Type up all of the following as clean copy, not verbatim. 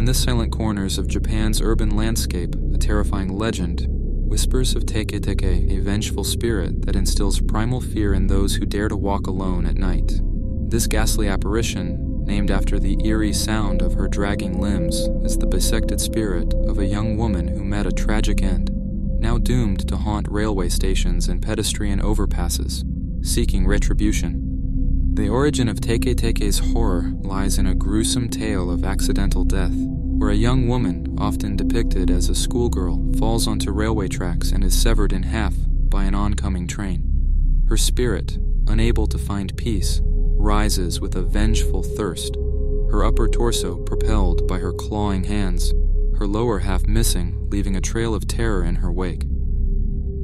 In the silent corners of Japan's urban landscape, a terrifying legend whispers of Teke-Teke, a vengeful spirit that instills primal fear in those who dare to walk alone at night. This ghastly apparition, named after the eerie sound of her dragging limbs, is the bisected spirit of a young woman who met a tragic end, now doomed to haunt railway stations and pedestrian overpasses, seeking retribution. The origin of Teke-Teke's horror lies in a gruesome tale of accidental death, where a young woman, often depicted as a schoolgirl, falls onto railway tracks and is severed in half by an oncoming train. Her spirit, unable to find peace, rises with a vengeful thirst, her upper torso propelled by her clawing hands, her lower half missing, leaving a trail of terror in her wake.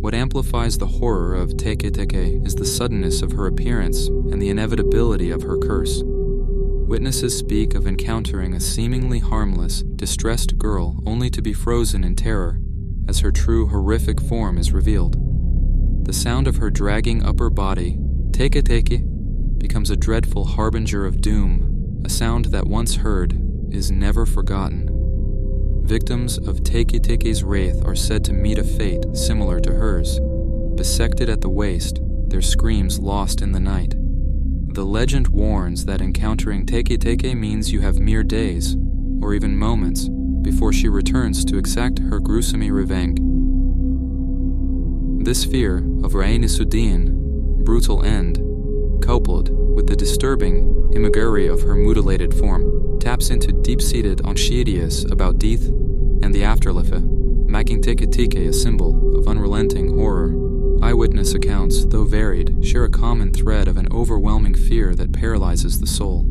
What amplifies the horror of Teke-Teke is the suddenness of her appearance and the inevitability of her curse. Witnesses speak of encountering a seemingly harmless, distressed girl only to be frozen in terror as her true horrific form is revealed. The sound of her dragging upper body, Teke-Teke, becomes a dreadful harbinger of doom, a sound that once heard is never forgotten. Victims of Teke-Teke's wraith are said to meet a fate similar to hers, bisected at the waist, their screams lost in the night. The legend warns that encountering Teke-Teke means you have mere days, or even moments, before she returns to exact her gruesome revenge. This fear of Rainisuddin's brutal end, coupled with the disturbing imagery of her mutilated form, taps into deep-seated anxieties about death and the afterlife, making Teke-Teke a symbol of unrelenting horror. Eyewitness accounts, though varied, share a common thread of an overwhelming fear that paralyzes the soul.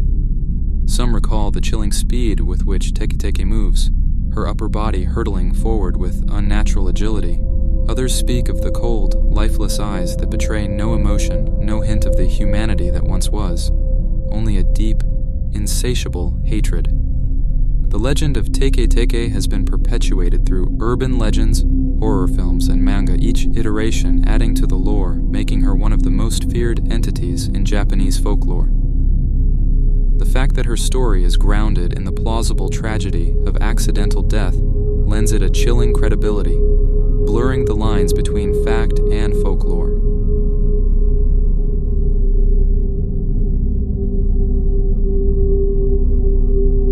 Some recall the chilling speed with which Teke-Teke moves, her upper body hurtling forward with unnatural agility. Others speak of the cold, lifeless eyes that betray no emotion, no hint of the humanity that once was, only a deep, insatiable hatred. The legend of Teke-Teke has been perpetuated through urban legends, horror films, and manga, each iteration adding to the lore, making her one of the most feared entities in Japanese folklore. The fact that her story is grounded in the plausible tragedy of accidental death lends it a chilling credibility, blurring the lines between fact and folklore.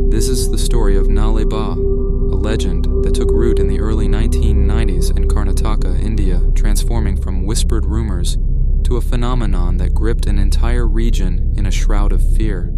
This is the story of Nale Ba, a legend that took root in the early 1990s in Karnataka, India, transforming from whispered rumors to a phenomenon that gripped an entire region in a shroud of fear.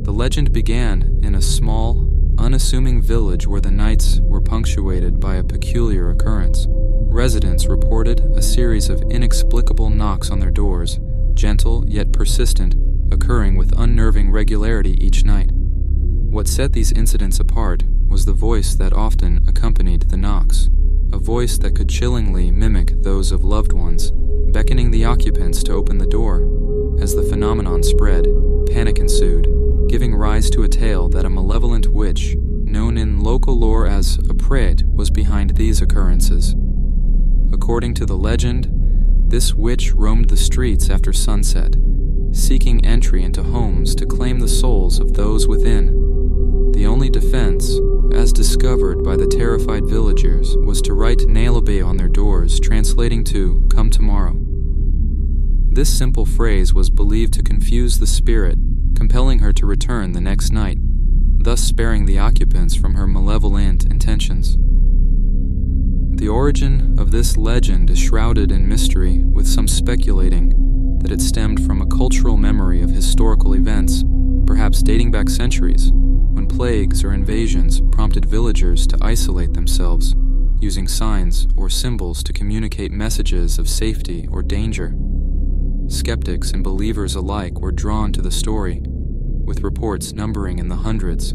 The legend began in a small, unassuming village where the nights were punctuated by a peculiar occurrence. Residents reported a series of inexplicable knocks on their doors, gentle yet persistent, occurring with unnerving regularity each night. What set these incidents apart was the voice that often accompanied the knocks, a voice that could chillingly mimic those of loved ones, beckoning the occupants to open the door. As the phenomenon spread, panic ensued, giving rise to a tale that a malevolent witch, known in local lore as a prete, was behind these occurrences. According to the legend, this witch roamed the streets after sunset, seeking entry into homes to claim the souls of those within. The only defense, as discovered by the terrified villagers, was to write Nalabe on their doors, translating to, "Come tomorrow." This simple phrase was believed to confuse the spirit, compelling her to return the next night, thus sparing the occupants from her malevolent intentions. The origin of this legend is shrouded in mystery, with some speculating that it stemmed from a cultural memory of historical events, perhaps dating back centuries, when plagues or invasions prompted villagers to isolate themselves, using signs or symbols to communicate messages of safety or danger. Skeptics and believers alike were drawn to the story, with reports numbering in the hundreds.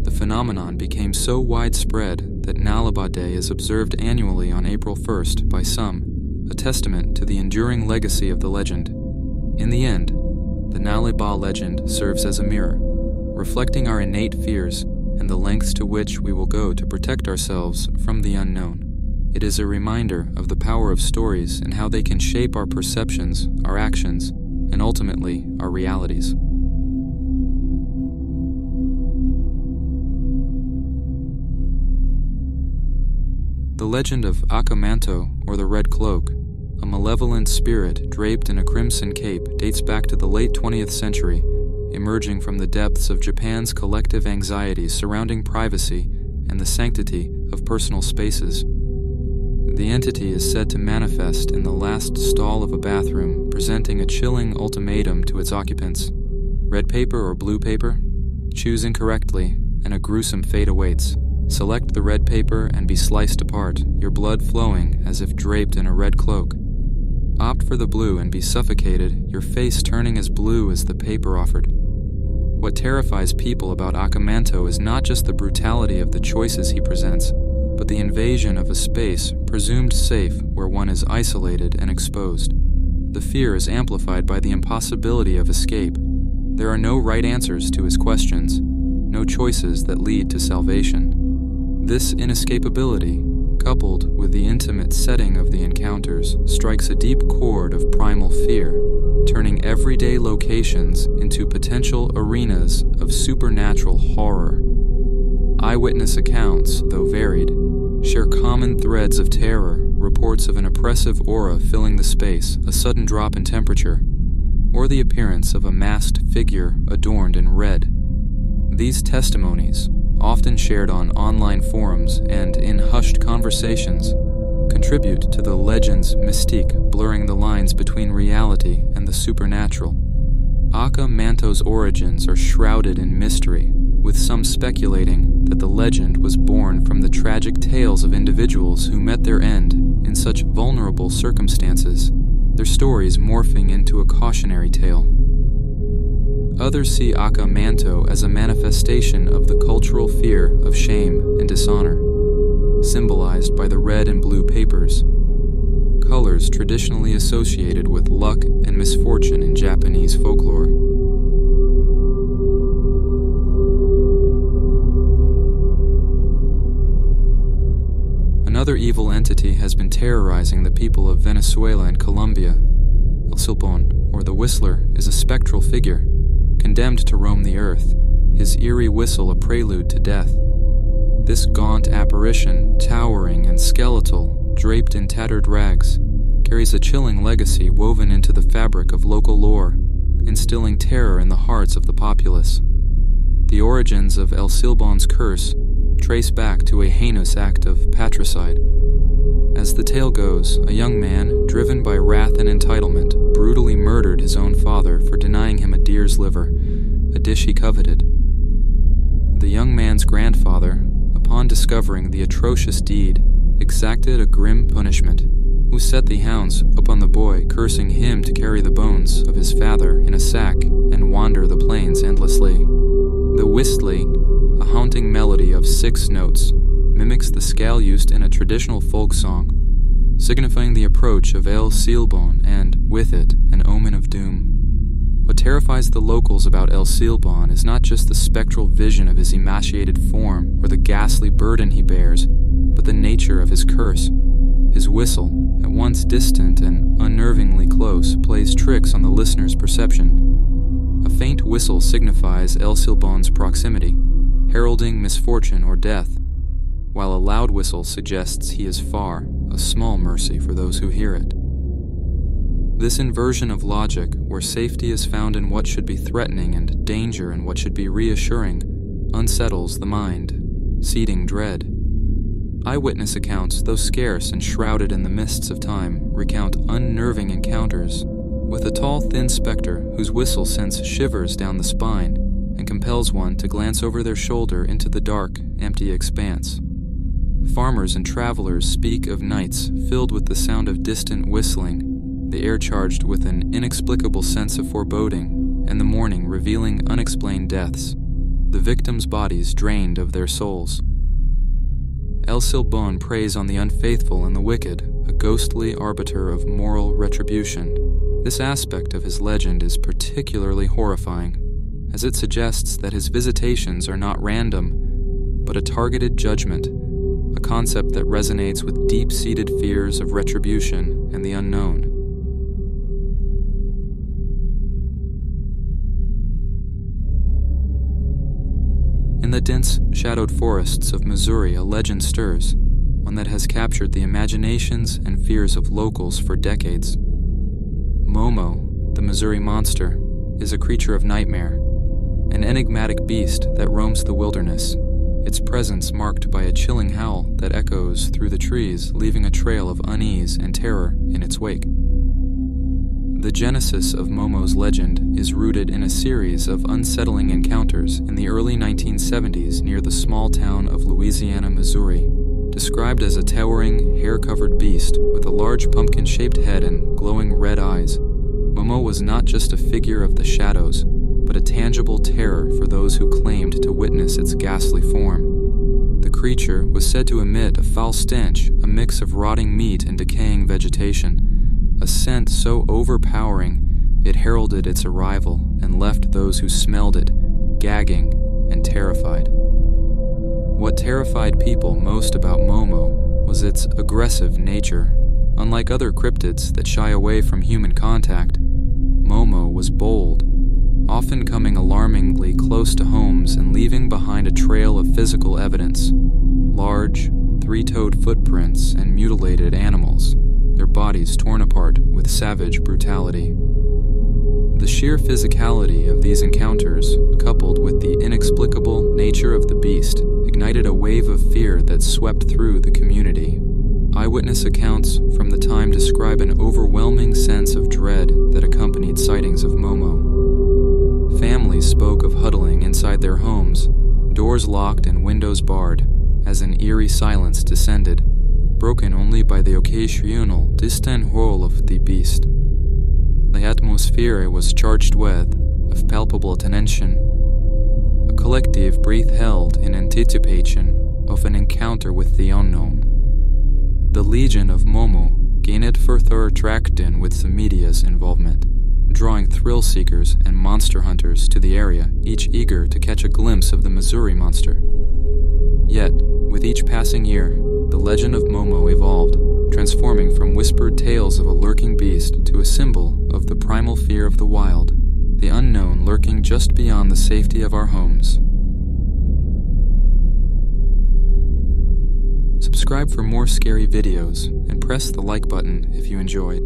The phenomenon became so widespread that Nalaba Day is observed annually on April 1st by some, a testament to the enduring legacy of the legend. In the end, the Nalaba legend serves as a mirror, reflecting our innate fears and the lengths to which we will go to protect ourselves from the unknown. It is a reminder of the power of stories and how they can shape our perceptions, our actions, and ultimately our realities. legend of Akamanto, or the Red Cloak, a malevolent spirit draped in a crimson cape, dates back to the late 20th century, emerging from the depths of Japan's collective anxieties surrounding privacy and the sanctity of personal spaces. The entity is said to manifest in the last stall of a bathroom, presenting a chilling ultimatum to its occupants. Red paper or blue paper? Choose incorrectly, and a gruesome fate awaits. Select the red paper and be sliced apart, your blood flowing as if draped in a red cloak. Opt for the blue and be suffocated, your face turning as blue as the paper offered. What terrifies people about Akamanto is not just the brutality of the choices he presents, but the invasion of a space presumed safe where one is isolated and exposed. The fear is amplified by the impossibility of escape. There are no right answers to his questions, no choices that lead to salvation. This inescapability, coupled with the intimate setting of the encounters, strikes a deep chord of primal fear, turning everyday locations into potential arenas of supernatural horror. Eyewitness accounts, though varied, share common threads of terror, reports of an oppressive aura filling the space, a sudden drop in temperature, or the appearance of a masked figure adorned in red. These testimonies, often shared on online forums and in hushed conversations, contribute to the legend's mystique, blurring the lines between reality and the supernatural. Akamanto's origins are shrouded in mystery, with some speculating that the legend was born from the tragic tales of individuals who met their end in such vulnerable circumstances, their stories morphing into a cautionary tale. Others see Akamanto as a manifestation of the cultural fear of shame and dishonor, symbolized by the red and blue papers, colors traditionally associated with luck and misfortune in Japanese folklore. Another evil entity has been terrorizing the people of Venezuela and Colombia. El Silbón, or the Whistler, is a spectral figure, condemned to roam the earth, his eerie whistle a prelude to death. This gaunt apparition, towering and skeletal, draped in tattered rags, carries a chilling legacy woven into the fabric of local lore, instilling terror in the hearts of the populace. The origins of El Silbón's curse trace back to a heinous act of patricide. As the tale goes, a young man, driven by wrath and entitlement, brutally murdered his own father for denying him a deer's liver, a dish he coveted. The young man's grandfather, upon discovering the atrocious deed, exacted a grim punishment, who set the hounds upon the boy, cursing him to carry the bones of his father in a sack and wander the plains endlessly. The whistly, a haunting melody of 6 notes, mimics the scale used in a traditional folk song, signifying the approach of El Silbón and, with it, an omen of doom. What terrifies the locals about El Silbón is not just the spectral vision of his emaciated form or the ghastly burden he bears, but the nature of his curse. His whistle, at once distant and unnervingly close, plays tricks on the listener's perception. A faint whistle signifies El Silbón's proximity, heralding misfortune or death, while a loud whistle suggests he is far, a small mercy for those who hear it. This inversion of logic, where safety is found in what should be threatening and danger in what should be reassuring, unsettles the mind, seeding dread. Eyewitness accounts, though scarce and shrouded in the mists of time, recount unnerving encounters with a tall, thin specter whose whistle sends shivers down the spine and compels one to glance over their shoulder into the dark, empty expanse. Farmers and travelers speak of nights filled with the sound of distant whistling, the air charged with an inexplicable sense of foreboding, and the morning revealing unexplained deaths, the victims' bodies drained of their souls. El Silbón preys on the unfaithful and the wicked, a ghostly arbiter of moral retribution. This aspect of his legend is particularly horrifying, as it suggests that his visitations are not random, but a targeted judgment, a concept that resonates with deep-seated fears of retribution and the unknown. In the dense, shadowed forests of Missouri, a legend stirs. one that has captured the imaginations and fears of locals for decades. Momo, the Missouri monster, is a creature of nightmare, an enigmatic beast that roams the wilderness, its presence marked by a chilling howl that echoes through the trees, leaving a trail of unease and terror in its wake. The genesis of Momo's legend is rooted in a series of unsettling encounters in the early 1970s near the small town of Louisiana, Missouri. Described as a towering, hair-covered beast with a large pumpkin-shaped head and glowing red eyes, Momo was not just a figure of the shadows, but a tangible terror for those who claimed to witness its ghastly form. The creature was said to emit a foul stench, a mix of rotting meat and decaying vegetation, a scent so overpowering it heralded its arrival and left those who smelled it gagging and terrified. What terrified people most about Momo was its aggressive nature. Unlike other cryptids that shy away from human contact, Momo was bold, often coming alarmingly close to homes and leaving behind a trail of physical evidence. Large, three-toed footprints and mutilated animals, their bodies torn apart with savage brutality. The sheer physicality of these encounters, coupled with the inexplicable nature of the beast, ignited a wave of fear that swept through the community. Eyewitness accounts from the time describe an overwhelming sense of dread that accompanied sightings of Momo. Families spoke of huddling inside their homes, doors locked and windows barred, as an eerie silence descended, broken only by the occasional distant howl of the beast. The atmosphere was charged with of palpable tension. A collective breath held in anticipation of an encounter with the unknown. The Legion of Momo gained further traction with the media's involvement, drawing thrill seekers and monster hunters to the area, each eager to catch a glimpse of the Missouri monster. Yet, with each passing year, the legend of Momo evolved, transforming from whispered tales of a lurking beast to a symbol of the primal fear of the wild, the unknown lurking just beyond the safety of our homes. Subscribe for more scary videos and press the like button if you enjoyed.